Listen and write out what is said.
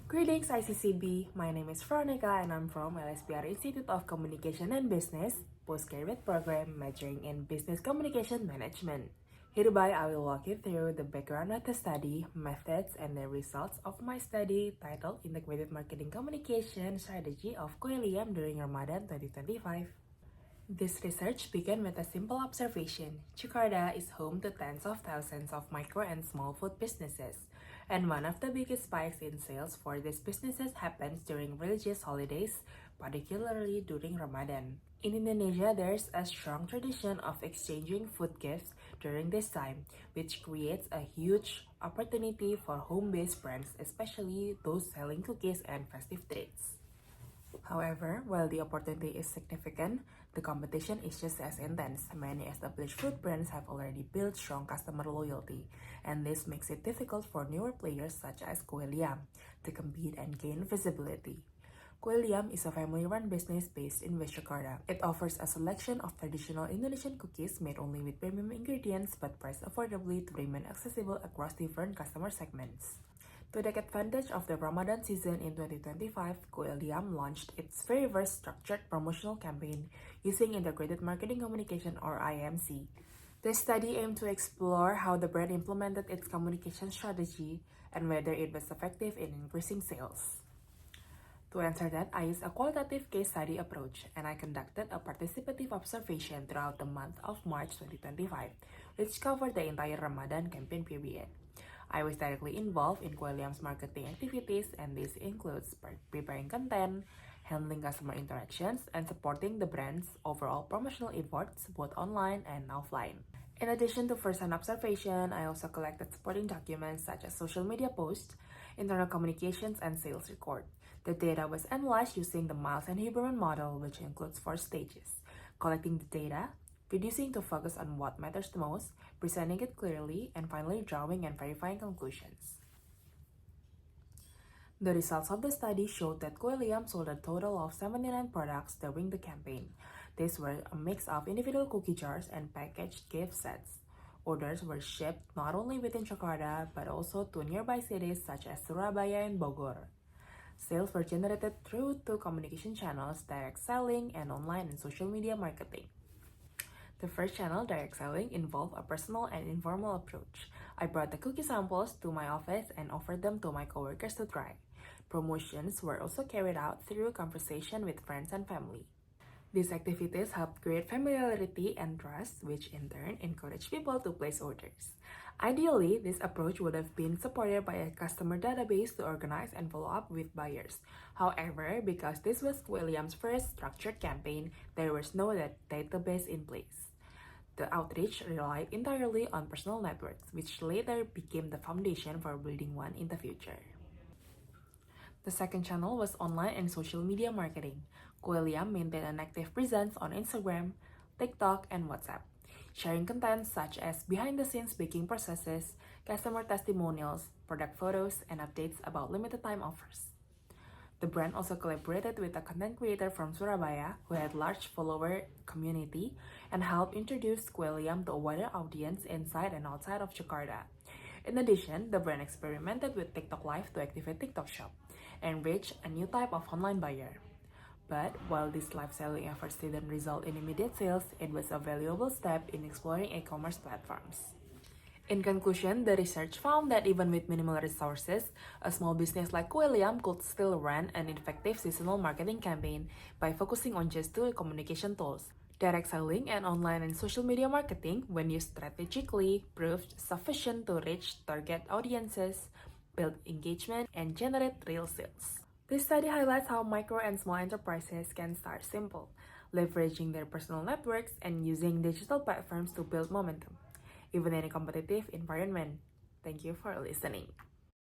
Greetings ICCB, my name is Veronica and I'm from LSPR Institute of Communication and Business, postgraduate program majoring in Business Communication Management. Hereby I will walk you through the background of the study, methods, and the results of my study titled Integrated Marketing Communication Strategy of Coelium during Ramadan 2025. This research began with a simple observation. Jakarta is home to tens of thousands of micro and small food businesses, and one of the biggest spikes in sales for these businesses happens during religious holidays, particularly during Ramadan. In Indonesia, there's a strong tradition of exchanging food gifts during this time, which creates a huge opportunity for home-based brands, especially those selling cookies and festive treats. However, while the opportunity is significant, the competition is just as intense. Many established food brands have already built strong customer loyalty, and this makes it difficult for newer players such as Coelium to compete and gain visibility. Coelium is a family-run business based in West Jakarta. It offers a selection of traditional Indonesian cookies made only with premium ingredients but priced affordably to remain accessible across different customer segments. To take advantage of the Ramadan season in 2025, Coelium launched its very first structured promotional campaign using Integrated Marketing Communication or IMC. This study aimed to explore how the brand implemented its communication strategy and whether it was effective in increasing sales. To answer that, I used a qualitative case study approach and I conducted a participative observation throughout the month of March 2025, which covered the entire Ramadan campaign period. I was directly involved in Coelium's marketing activities, and this includes preparing content, handling customer interactions, and supporting the brand's overall promotional efforts both online and offline. In addition to first-hand observation, I also collected supporting documents such as social media posts, internal communications, and sales record. The data was analyzed using the Miles and Huberman model, which includes 4 stages: collecting the data, reducing to focus on what matters the most, presenting it clearly, and finally drawing and verifying conclusions. The results of the study showed that Coelium sold a total of 79 products during the campaign. These were a mix of individual cookie jars and packaged gift sets. Orders were shipped not only within Jakarta but also to nearby cities such as Surabaya and Bogor. Sales were generated through 2 communication channels: direct selling and online and social media marketing. The first channel, direct selling, involved a personal and informal approach. I brought the cookie samples to my office and offered them to my coworkers to try. Promotions were also carried out through conversation with friends and family. These activities helped create familiarity and trust, which in turn encouraged people to place orders. Ideally, this approach would have been supported by a customer database to organize and follow up with buyers. However, because this was William's first structured campaign, there was no database in place. The outreach relied entirely on personal networks, which later became the foundation for building one in the future. The second channel was online and social media marketing. Coelium maintained an active presence on Instagram, TikTok, and WhatsApp, sharing content such as behind-the-scenes baking processes, customer testimonials, product photos, and updates about limited-time offers. The brand also collaborated with a content creator from Surabaya who had large follower community and helped introduce Coelium to a wider audience inside and outside of Jakarta. In addition, the brand experimented with TikTok Live to activate TikTok Shop and reach a new type of online buyer. But while these live selling efforts didn't result in immediate sales, it was a valuable step in exploring e-commerce platforms. In conclusion, the research found that even with minimal resources, a small business like Coelium could still run an effective seasonal marketing campaign by focusing on just 2 communication tools. Direct selling and online and social media marketing, when used strategically, proved sufficient to reach target audiences, build engagement, and generate real sales. This study highlights how micro and small enterprises can start simple, leveraging their personal networks and using digital platforms to build momentum, even in a competitive environment. Thank you for listening.